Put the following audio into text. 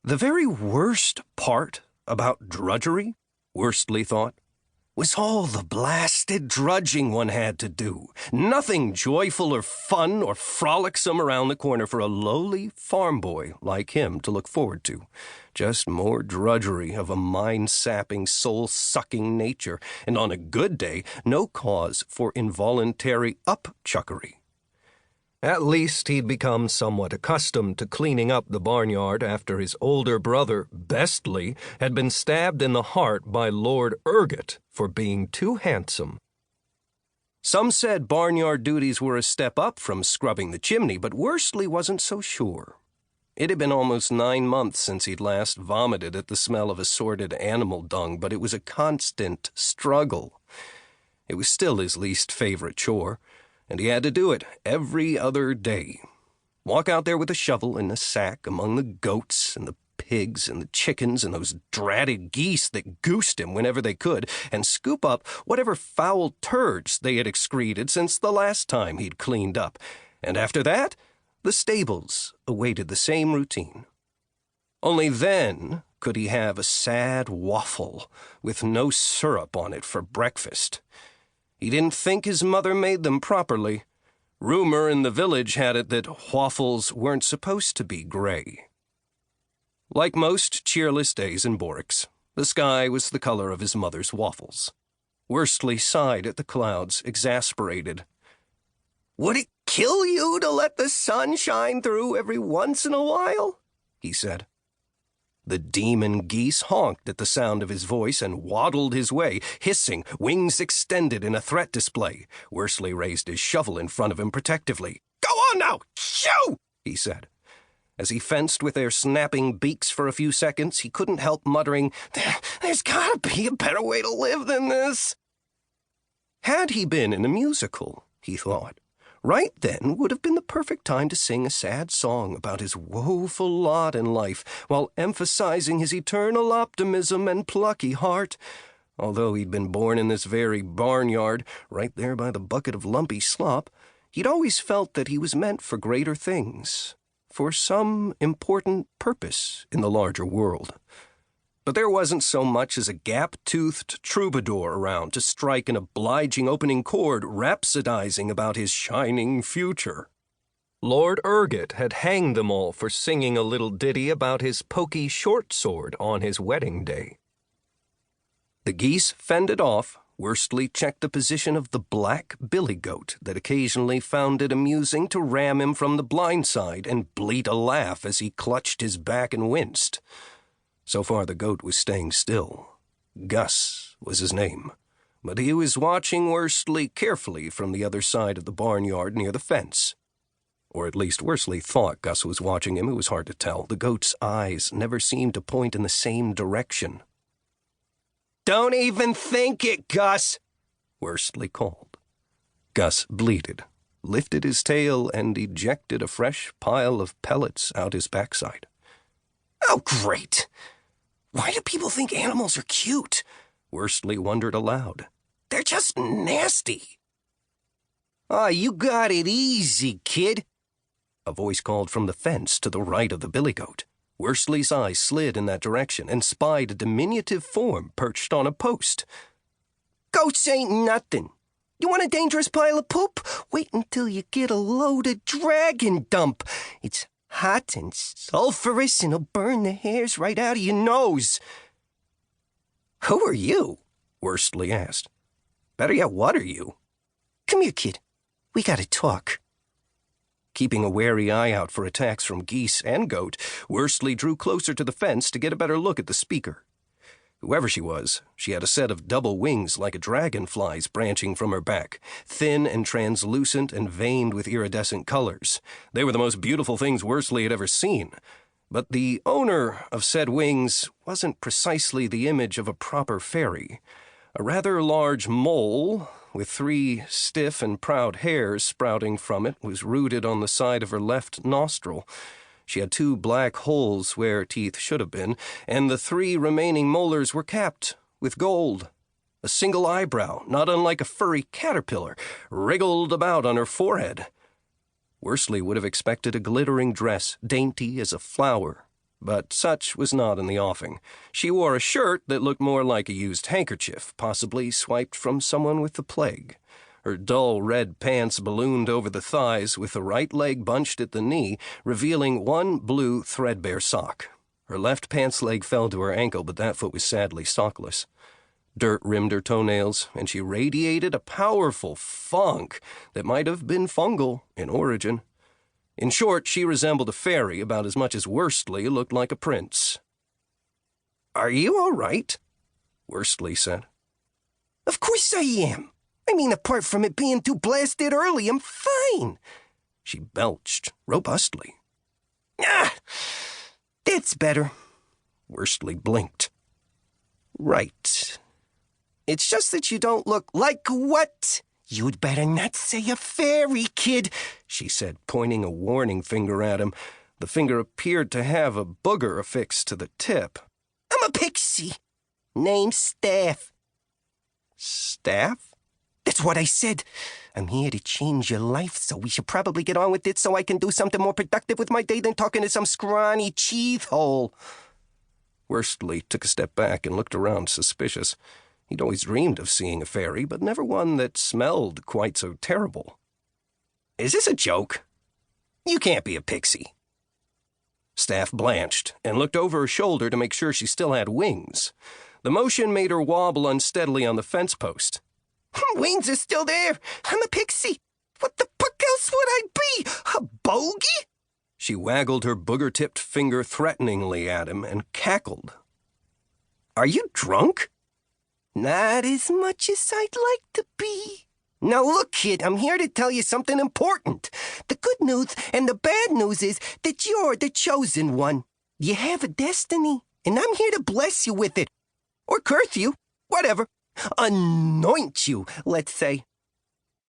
The very worst part about drudgery, Worstley thought, was all the blasted drudging one had to do. Nothing joyful or fun or frolicsome around the corner for a lowly farm boy like him to look forward to. Just more drudgery of a mind-sapping, soul-sucking nature, and on a good day, no cause for involuntary upchuckery. At least he'd become somewhat accustomed to cleaning up the barnyard after his older brother, Bestly, had been stabbed in the heart by Lord Urgot for being too handsome. Some said barnyard duties were a step up from scrubbing the chimney, but Worstley wasn't so sure. It had been almost 9 months since he'd last vomited at the smell of assorted animal dung, but it was a constant struggle. It was still his least favorite chore, and he had to do it every other day. Walk out there with a shovel and a sack among the goats and the pigs and the chickens and those dratted geese that goosed him whenever they could, and scoop up whatever foul turds they had excreted since the last time he'd cleaned up. And after that, the stables awaited the same routine. Only then could he have a sad waffle with no syrup on it for breakfast. He didn't think his mother made them properly. Rumor in the village had it that waffles weren't supposed to be gray. Like most cheerless days in Borix, the sky was the color of his mother's waffles. Worstley sighed at the clouds, exasperated. "Would it kill you to let the sun shine through every once in a while?" he said. The demon geese honked at the sound of his voice and waddled his way, hissing, wings extended in a threat display. Worstley raised his shovel in front of him protectively. "Go on now! Shoo!" he said. As he fenced with their snapping beaks for a few seconds, he couldn't help muttering, "There's gotta be a better way to live than this." Had he been in a musical, he thought, right then would have been the perfect time to sing a sad song about his woeful lot in life, while emphasizing his eternal optimism and plucky heart. Although he'd been born in this very barnyard, right there by the bucket of lumpy slop, he'd always felt that he was meant for greater things, for some important purpose in the larger world. But there wasn't so much as a gap-toothed troubadour around to strike an obliging opening chord rhapsodizing about his shining future. Lord Urgot had hanged them all for singing a little ditty about his pokey short sword on his wedding day. The geese fended off, Worstley checked the position of the black billy goat that occasionally found it amusing to ram him from the blind side and bleat a laugh as he clutched his back and winced. So far the goat was staying still. Gus was his name, but he was watching Worstley carefully from the other side of the barnyard near the fence. Or at least Worstley thought Gus was watching him. It was hard to tell. The goat's eyes never seemed to point in the same direction. "Don't even think it, Gus," Worstley called. Gus bleated, lifted his tail, and ejected a fresh pile of pellets out his backside. "Oh, great! Why do people think animals are cute?" Worstley wondered aloud. "They're just nasty." "Ah, you got it easy, kid," a voice called from the fence to the right of the billy goat. Worstley's eyes slid in that direction and spied a diminutive form perched on a post. "Goats ain't nothing. You want a dangerous pile of poop? Wait until you get a loaded dragon dump. It's hot and sulphurous, and it'll burn the hairs right out of your nose." "Who are you?" Worstley asked. "Better yet, what are you?" "Come here, kid. We gotta talk." Keeping a wary eye out for attacks from geese and goat, Worstley drew closer to the fence to get a better look at the speaker. Whoever she was, she had a set of double wings like a dragonfly's branching from her back, thin and translucent and veined with iridescent colors. They were the most beautiful things Worstley had ever seen. But the owner of said wings wasn't precisely the image of a proper fairy. A rather large mole, with 3 stiff and proud hairs sprouting from it, was rooted on the side of her left nostril. She had 2 black holes where teeth should have been, and the 3 remaining molars were capped with gold. A single eyebrow, not unlike a furry caterpillar, wriggled about on her forehead. Worstley would have expected a glittering dress, dainty as a flower. But such was not in the offing. She wore a shirt that looked more like a used handkerchief, possibly swiped from someone with the plague. Her dull red pants ballooned over the thighs, with the right leg bunched at the knee, revealing one blue threadbare sock. Her left pants leg fell to her ankle, but that foot was sadly sockless. Dirt rimmed her toenails, and she radiated a powerful funk that might have been fungal in origin. In short, she resembled a fairy about as much as Worstley looked like a prince. "Are you all right?" Worstley said. "Of course I am. I mean, apart from it being too blasted early, I'm fine." She belched robustly. "Ah, that's better." Worstley blinked. "Right. It's just that you don't look like what? You'd better not say a fairy, kid," she said, pointing a warning finger at him. The finger appeared to have a booger affixed to the tip. "I'm a pixie. Name's Staff." "Staff?" "That's what I said. I'm here to change your life, so we should probably get on with it so I can do something more productive with my day than talking to some scrawny cheese hole." Worstley took a step back and looked around suspicious. He'd always dreamed of seeing a fairy, but never one that smelled quite so terrible. "Is this a joke? You can't be a pixie." Staff blanched and looked over her shoulder to make sure she still had wings. The motion made her wobble unsteadily on the fence post. "Wings are still there. I'm a pixie. What the fuck else would I be? A bogey?" She waggled her booger-tipped finger threateningly at him and cackled. "Are you drunk?" "Not as much as I'd like to be. Now look, kid, I'm here to tell you something important. The good news and the bad news is that you're the chosen one. You have a destiny, and I'm here to bless you with it. Or curse you, whatever. Anoint you, let's say.